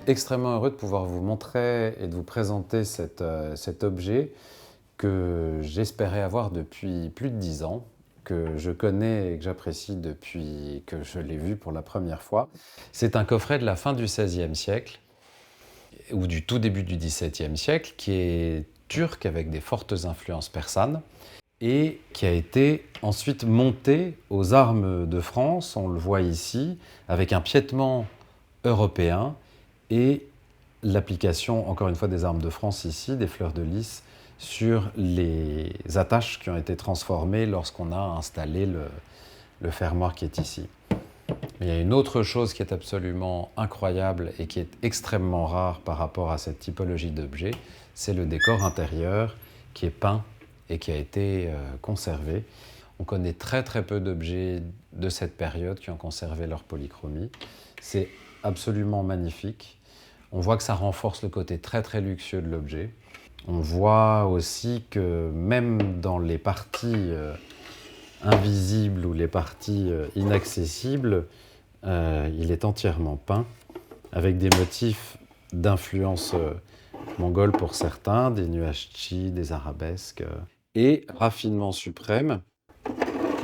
extrêmement heureux de pouvoir vous montrer et de vous présenter cet objet que j'espérais avoir depuis plus de 10 ans, que je connais et que j'apprécie depuis que je l'ai vu pour la première fois. C'est un coffret de la fin du XVIe siècle ou du tout début du XVIIe siècle qui est turc avec des fortes influences persanes et qui a été ensuite monté aux armes de France, on le voit ici, avec un piétement européen et l'application, encore une fois, des armes de France ici, des fleurs de lys, sur les attaches qui ont été transformées lorsqu'on a installé le fermoir qui est ici. Mais il y a une autre chose qui est absolument incroyable et qui est extrêmement rare par rapport à cette typologie d'objet, c'est le décor intérieur qui est peint et qui a été conservé. On connaît très très peu d'objets de cette période qui ont conservé leur polychromie. C'est absolument magnifique. On voit que ça renforce le côté très très luxueux de l'objet. On voit aussi que même dans les parties invisibles ou les parties inaccessibles, il est entièrement peint avec des motifs d'influence mongole pour certains, des nuages chi, des arabesques, et raffinement suprême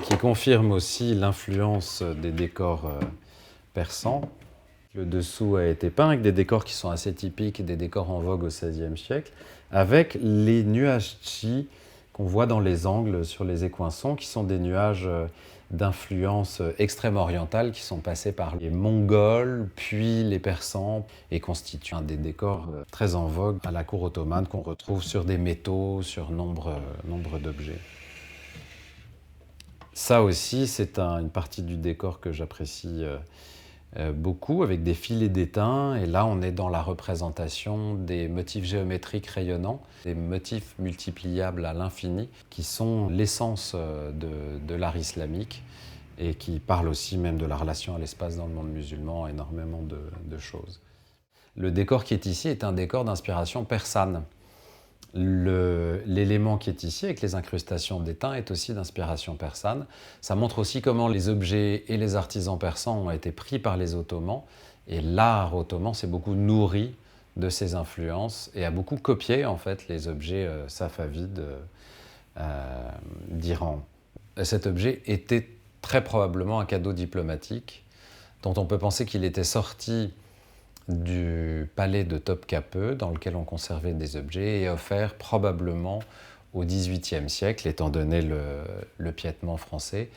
qui confirme aussi l'influence des décors persans. Le dessous a été peint avec des décors qui sont assez typiques, des décors en vogue au XVIe siècle, avec les nuages chi qu'on voit dans les angles sur les écoinçons, qui sont des nuages d'influence extrême-orientale qui sont passés par les Mongols, puis les Persans, et constituent un des décors très en vogue à la cour ottomane qu'on retrouve sur des métaux, sur nombre d'objets. Ça aussi, c'est une partie du décor que j'apprécie beaucoup, avec des filets d'étain. Et là, on est dans la représentation des motifs géométriques rayonnants, des motifs multipliables à l'infini, qui sont l'essence de l'art islamique et qui parlent aussi même de la relation à l'espace dans le monde musulman, énormément de choses. Le décor qui est ici est un décor d'inspiration persane. L'élément qui est ici, avec les incrustations d'étain, est aussi d'inspiration persane. Ça montre aussi comment les objets et les artisans persans ont été pris par les Ottomans. Et l'art ottoman s'est beaucoup nourri de ces influences et a beaucoup copié en fait les objets safavides d'Iran. Cet objet était très probablement un cadeau diplomatique dont on peut penser qu'il était sorti du palais de Topkapı, dans lequel on conservait des objets, et offert probablement au XVIIIe siècle, étant donné le piétement français.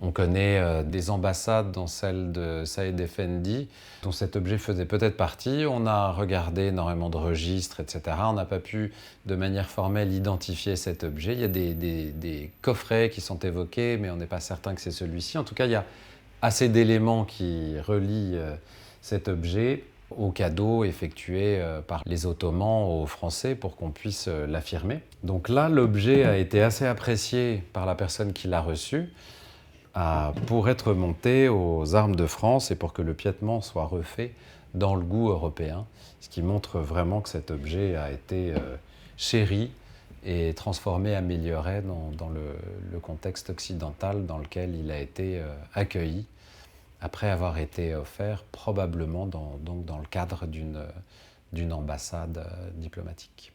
On connaît des ambassades, dont celle de Saïd Effendi, dont cet objet faisait peut-être partie. On a regardé énormément de registres, etc. On n'a pas pu, de manière formelle, identifier cet objet. Il y a des coffrets qui sont évoqués, mais on n'est pas certain que c'est celui-ci. En tout cas, il y a assez d'éléments qui relient cet objet au cadeau effectué par les Ottomans aux Français pour qu'on puisse l'affirmer. Donc là, l'objet a été assez apprécié par la personne qui l'a reçu pour être monté aux armes de France et pour que le piétement soit refait dans le goût européen, ce qui montre vraiment que cet objet a été chéri et transformé, amélioré dans le contexte occidental dans lequel il a été accueilli, après avoir été offert probablement donc dans le cadre d'une ambassade diplomatique.